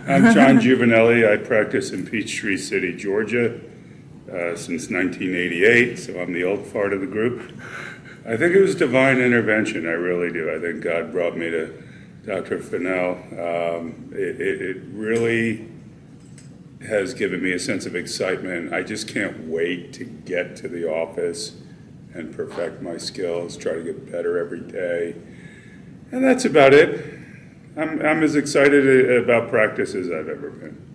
I'm John Giovanelli. I practice in Peachtree City, Georgia, since 1988, so I'm the old fart of the group. I think it was divine intervention, I really do. I think God brought me to Dr. Fennell. It really has given me a sense of excitement. I just can't wait to get to the office and perfect my skills, try to get better every day. And that's about it. I'm as excited about practice as I've ever been.